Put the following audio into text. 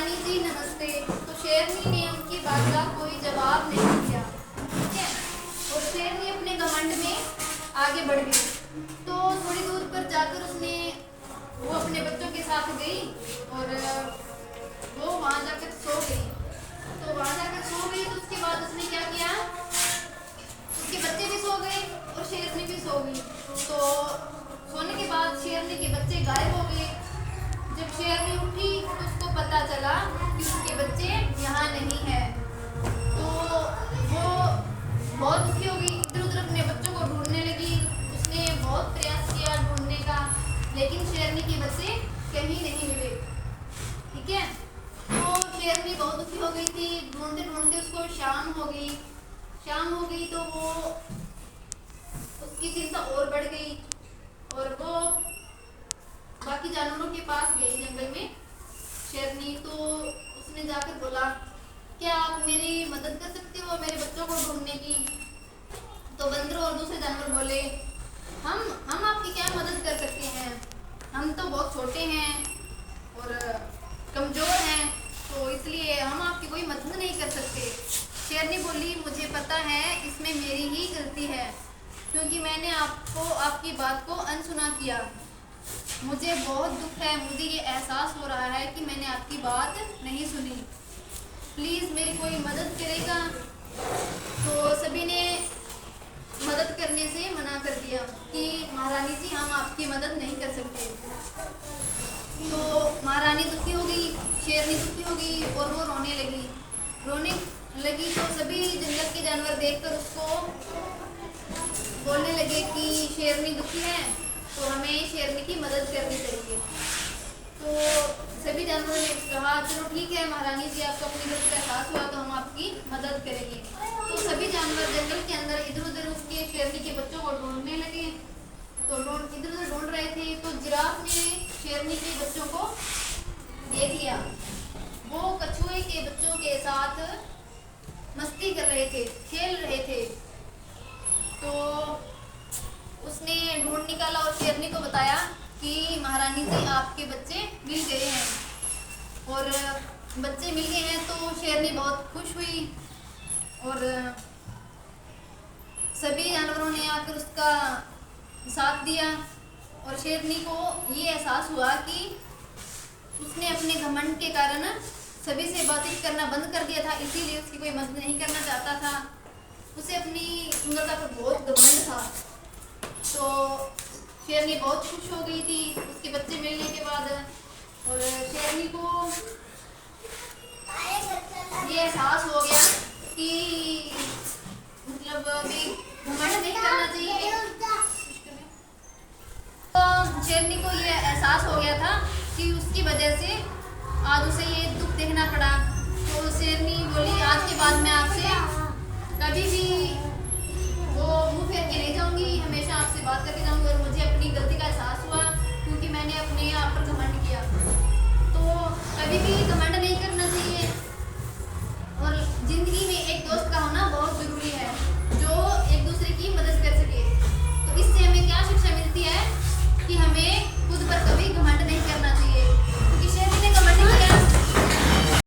महारानी जी नमस्ते। तो शेरनी ने उनकी बात का कोई जवाब नहीं दिया, ठीक है। और शेरनी अपने घमंड में आगे बढ़ गई। तो थोड़ी दूर पर जाकर वो अपने बच्चों के साथ गई और वो वहां जाकर सो गई। तो वहां जाकर सो गई तो उसके बाद उसने क्या किया, उसके बच्चे भी सो गए और शेरनी भी सो गई। तो सोने के बाद शेरनी के बच्चे गायब हो गए। जब शेरनी उठी तो उसको पता चला कि उसके बच्चे यहाँ नहीं है। तो वो बहुत दुखी हो गई, इधर उधर अपने बच्चों को ढूंढने लगी। उसने बहुत प्रयास किया ढूंढने का, लेकिन शेरनी के बच्चे कहीं नहीं मिले, ठीक है। तो शेरनी बहुत दुखी हो गई थी, ढूंढते ढूंढते उसको शाम हो गई। शाम हो गई तो वो उसकी चिंता और बढ़ गई और वो बाकी जानवरों के पास गई जंगल में शेरनी। तो उसने जाकर बोला, क्या आप मेरी मदद कर सकते हो मेरे बच्चों को ढूंढने की? तो बंदर और दूसरे जानवर बोले, हम आपकी क्या मदद कर सकते हैं, हम तो बहुत छोटे हैं और कमजोर हैं, तो इसलिए हम आपकी कोई मदद नहीं कर सकते। शेरनी बोली, मुझे पता है इसमें मेरी ही गलती है, क्योंकि मैंने आपको आपकी बात को अनसुना किया। मुझे बहुत दुख है, मुझे ये एहसास हो रहा है कि मैंने आपकी बात नहीं सुनी। प्लीज़ मेरी कोई मदद करेगा? तो सभी ने मदद करने से मना कर दिया कि महारानी जी हम आपकी मदद नहीं कर सकते। तो महारानी दुखी हो गई, शेरनी दुखी हो गई और वो रोने लगी। तो सभी जंगल के जानवर देखकर उसको बोलने लगे कि शेरनी दुखी है तो हमें शेरनी की मदद करनी चाहिए। तो सभी जानवरों ने कहा, चलो ठीक है महारानी जी, आपको अपनी गलती का एहसास हुआ तो हम आपकी मदद करेंगे। तो सभी जानवर जंगल के अंदर इधर उधर उसके शेरनी के बच्चों को ढूंढने लगे। तो इधर उधर ढूंढ रहे थे तो जिराफ ने शेरनी के बच्चों को देख लिया। वो कछुए के बच्चों के साथ मस्ती कर रहे थे, खेल रहे थे। तो उसने ढूंढ निकाला और शेरनी को बताया कि महारानी जी आपके बच्चे मिल गए हैं। और बच्चे मिल गए हैं तो शेरनी बहुत खुश हुई और सभी जानवरों ने आकर उसका साथ दिया। और शेरनी को ये एहसास हुआ कि उसने अपने घमंड के कारण सभी से बातचीत करना बंद कर दिया था, इसीलिए उसकी कोई मदद नहीं करना चाहता था। उसे अपनी सुंदरता पर बहुत घमंड था। तो शेरनी बहुत खुश हो गई थी उसके बच्चे मिलने के बाद। और शेरनी को ये एहसास हो गया कि मतलब अभी घमंड नहीं करना चाहिए। तो शेरनी को ये एहसास हो गया था कि उसकी वजह से आज उसे ये दुख देखना पड़ा। तो शेरनी बोली, आज के बाद मैं आपसे कभी भी वो मुंह फेर के नहीं जाऊंगी, हमेशा आपसे बात करके जाऊंगी। और मुझे अपनी गलती का एहसास हुआ क्योंकि मैंने अपने आप पर घमंड किया। तो कभी भी घमंड नहीं करना चाहिए और जिंदगी में एक दोस्त का होना बहुत